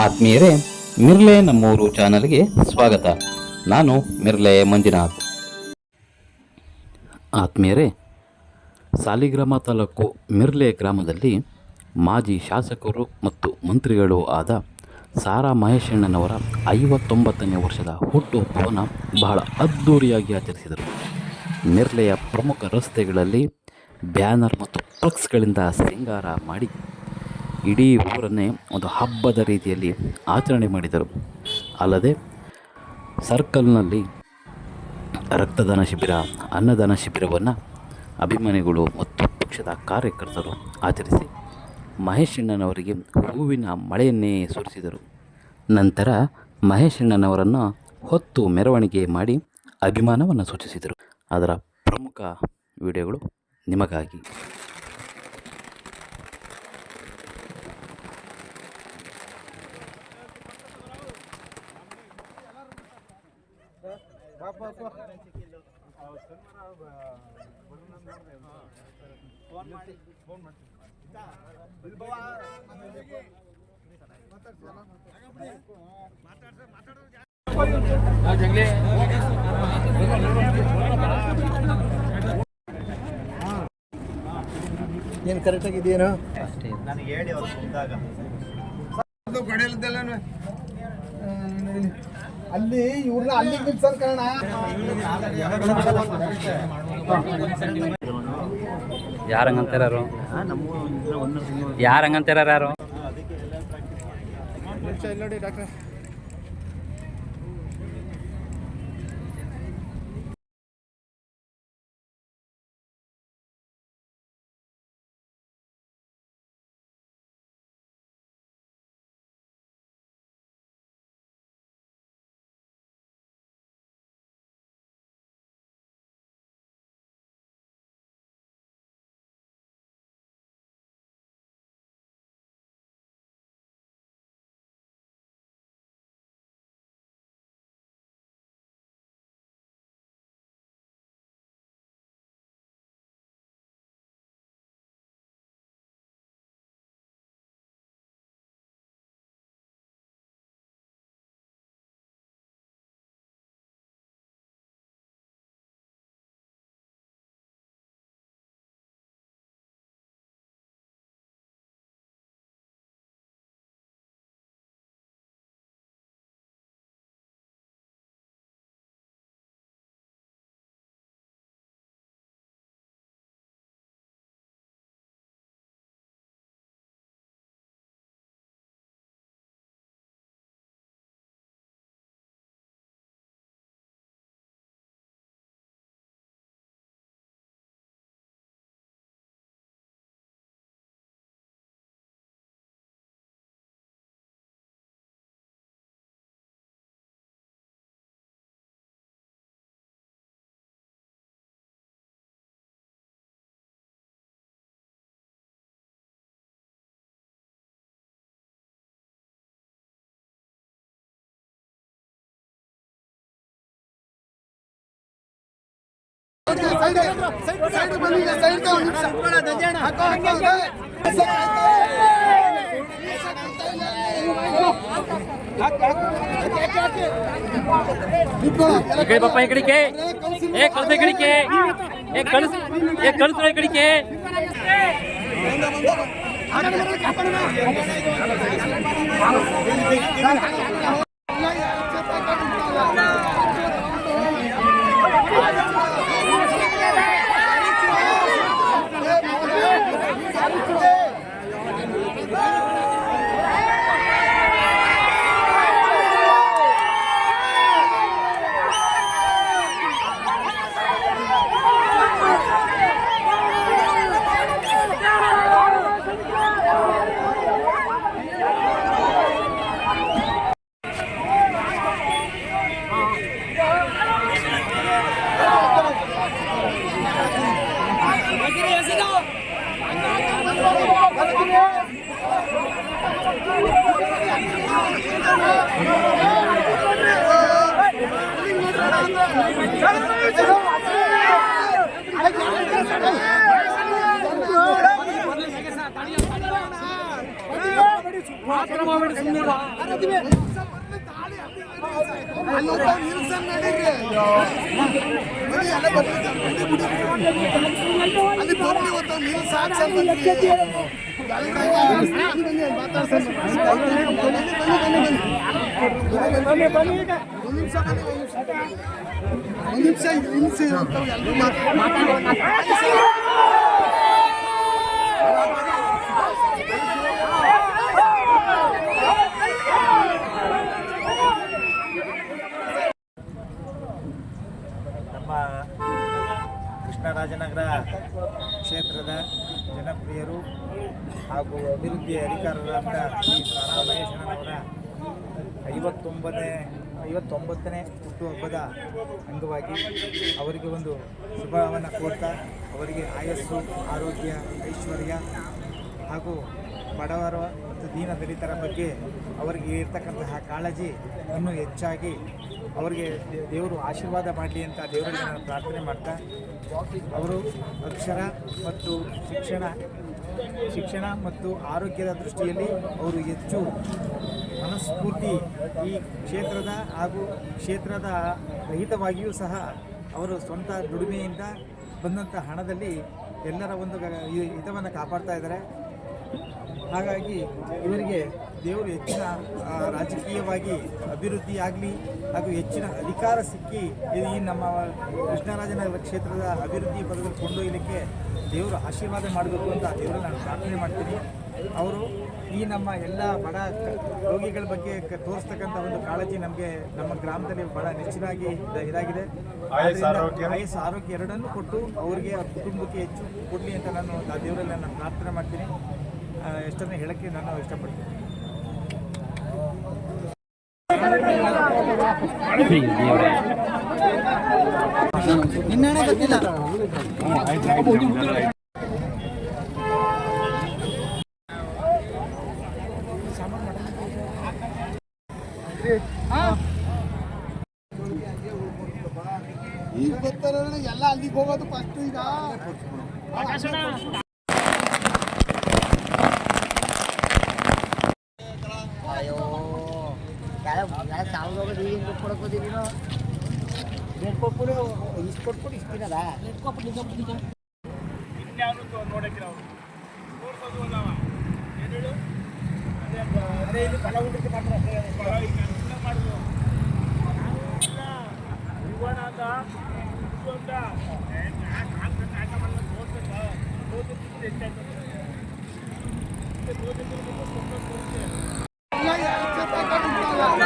ಆತ್ಮೀಯರೇ, ಮಿರ್ಲೆ ನಮ್ಮೂರು ಚಾನಲ್ಗೆ ಸ್ವಾಗತ. ನಾನು ಮಿರ್ಲೆ ಮಂಜುನಾಥ್. ಆತ್ಮೀಯರೇ, ಸಾಲಿಗ್ರಾಮ ತಾಲೂಕು ಮಿರ್ಲೆ ಗ್ರಾಮದಲ್ಲಿ ಮಾಜಿ ಶಾಸಕರು ಮತ್ತು ಮಂತ್ರಿಗಳು ಆದ ಸಾರಾ ಮಹೇಶಣ್ಣನವರ 59ನೇ ವರ್ಷದ ಹುಟ್ಟುಹಬ್ಬವನ್ನು ಬಹಳ ಅದ್ಧೂರಿಯಾಗಿ ಆಚರಿಸಿದರು. ಮಿರ್ಲೆಯ ಪ್ರಮುಖ ರಸ್ತೆಗಳಲ್ಲಿ ಬ್ಯಾನರ್ ಮತ್ತು ಫ್ಲೆಕ್ಸ್ಗಳಿಂದ ಸಿಂಗಾರ ಮಾಡಿ ಇಡೀ ಊರನ್ನೇ ಒಂದು ಹಬ್ಬದ ರೀತಿಯಲ್ಲಿ ಆಚರಣೆ ಮಾಡಿದರು. ಅಲ್ಲದೆ ಸರ್ಕಲ್ನಲ್ಲಿ ರಕ್ತದಾನ ಶಿಬಿರ, ಅನ್ನದಾನ ಶಿಬಿರವನ್ನು ಅಭಿಮಾನಿಗಳು ಮತ್ತು ಪಕ್ಷದ ಕಾರ್ಯಕರ್ತರು ಆಚರಿಸಿ ಮಹೇಶಣ್ಣನವರಿಗೆ ಹೂವಿನ ಮಳೆಯನ್ನೇ ಸುರಿಸಿದರು. ನಂತರ ಮಹೇಶಣ್ಣನವರನ್ನು ಹೊತ್ತು ಮೆರವಣಿಗೆ ಮಾಡಿ ಅಭಿಮಾನವನ್ನು ಸೂಚಿಸಿದರು. ಅದರ ಪ್ರಮುಖ ವಿಡಿಯೋಗಳು ನಿಮಗಾಗಿ. ಏನು ಕರೆಕ್ಟಾಗಿದೆಯೇನೋ ನನಗೆ ಹೇಳಿ ಅವ್ರು ಬಂದಾಗ ಅಲ್ಲಿ ಇವ್ರನ್ನ ಅಲ್ಲಿ ನಿಲ್ಸಲ್ ಕಾರಣ ಯಾರಂಗಂತಾರು ಯಾರಂಗಂತಾರ ಯಾರು ನೋಡಿ ಡಾಕ್ಟ್ರೆ. इकडे पप्पा इकडे के एक कळस इकडे के एक कळस इकडे के ಆತರ ಮಾಡ್ಬೇಡಿ ಸುಮ್ಮನೆ. ನಮ್ಮ ಕೃಷ್ಣರಾಜನಗರ ಕ್ಷೇತ್ರದ ಜನಪ್ರಿಯರು ಹಾಗೂ ಅಭಿವೃದ್ಧಿ ಅಧಿಕಾರರಾದ ಶ್ರೀ ಸಾರಾ ಮಹೇಶಣ್ಣನವರ 59ನೇ ಹುಟ್ಟುಹಬ್ಬದ ಅಂಗವಾಗಿ ಅವರಿಗೆ ಒಂದು ಶುಭವನ್ನು ಕೋರ್ತಾ ಅವರಿಗೆ ಆಯಸ್ಸು, ಆರೋಗ್ಯ, ಐಶ್ವರ್ಯ ಹಾಗೂ ಬಡವರ ಮತ್ತು ದೀನ ದಲಿತರ ಬಗ್ಗೆ ಅವರಿಗೆ ಇರ್ತಕ್ಕಂತಹ ಕಾಳಜಿ ಇನ್ನೂ ಹೆಚ್ಚಾಗಿ ಅವರಿಗೆ ದೇವರು ಆಶೀರ್ವಾದ ಮಾಡಲಿ ಅಂತ ದೇವರಲ್ಲಿ ನಾನು ಪ್ರಾರ್ಥನೆ ಮಾಡ್ತಾ, ಅವರು ಅಕ್ಷರ ಮತ್ತು ಶಿಕ್ಷಣ ಮತ್ತು ಆರೋಗ್ಯದ ದೃಷ್ಟಿಯಲ್ಲಿ ಅವರು ಹೆಚ್ಚು ಮನಸ್ಫೂರ್ತಿ ಈ ಕ್ಷೇತ್ರದ ಹಾಗೂ ಕ್ಷೇತ್ರದ ರಹಿತವಾಗಿಯೂ ಸಹ ಅವರು ಸ್ವಂತ ದುಡಿಮೆಯಿಂದ ಬಂದಂಥ ಹಣದಲ್ಲಿ ಎಲ್ಲರ ಒಂದು ಹಿತವನ್ನು ಕಾಪಾಡ್ತಾ ಇದ್ದಾರೆ. ಹಾಗಾಗಿ ಇವರಿಗೆ ದೇವರು ಹೆಚ್ಚಿನ ರಾಜಕೀಯವಾಗಿ ಅಭಿವೃದ್ಧಿ ಆಗಲಿ ಹಾಗೂ ಹೆಚ್ಚಿನ ಅಧಿಕಾರ ಸಿಕ್ಕಿ ಈ ನಮ್ಮ ಕೃಷ್ಣರಾಜನಗರ ಕ್ಷೇತ್ರದ ಅಭಿವೃದ್ಧಿ ಪದದಲ್ಲಿ ಕೊಂಡೊಯ್ಯಲಿಕ್ಕೆ ದೇವರು ಆಶೀರ್ವಾದ ಮಾಡಬೇಕು ಅಂತ ದೇವರು ನಾನು ಪ್ರಾರ್ಥನೆ ಮಾಡ್ತೀನಿ. ಅವರು ಈ ನಮ್ಮ ಎಲ್ಲ ಬಡ ರೋಗಿಗಳ ಬಗ್ಗೆ ತೋರಿಸ್ತಕ್ಕಂಥ ಒಂದು ಕಾಳಜಿ ನಮಗೆ ನಮ್ಮ ಗ್ರಾಮದಲ್ಲಿ ಬಹಳ ನೆಚ್ಚಿನಾಗಿ ಇದಾಗಿದೆ. ಆಯಸ್ಸು, ಆರೋಗ್ಯ ಎರಡನ್ನೂ ಕೊಟ್ಟು ಅವರಿಗೆ ಅವ್ರ ಕುಟುಂಬಕ್ಕೆ ಹೆಚ್ಚು ಕೊಡಲಿ ಅಂತ ನಾನು ಆ ದೇವರಲ್ಲಿ ನಾನು ಪ್ರಾರ್ಥನೆ ಮಾಡ್ತೀನಿ. ಎಷ್ಟನ್ನು ಹೇಳೋಕ್ಕೆ ನಾನು ಇಷ್ಟಪಡ್ತೀನಿ. ಈಗ ಗೊತ್ತಾರ ಎಲ್ಲ ಅಲ್ಲಿಗೆ ಹೋಗೋದು ಫಸ್ಟ್. ಈಗ ಅಯ್ಯೋ ಸಾವಿರ ಹೋಗೋದು ಈಗ ದುಡ್ಡು ಕೊಡೋಕೋದಿ ನೀನು ರೇಟ್ ಕೊಟ್ಬಿಡು, ಇಷ್ಟು ಕೊಟ್ಬಿಟ್ಟು ಇಷ್ಟು ದಿನದ ರೇಟ್ ಕೊಟ್ಬಿಟ್ಟು ಅದೇ ಇದು ಕಲ ಊಟಕ್ಕೆ ಎಲ್ಲ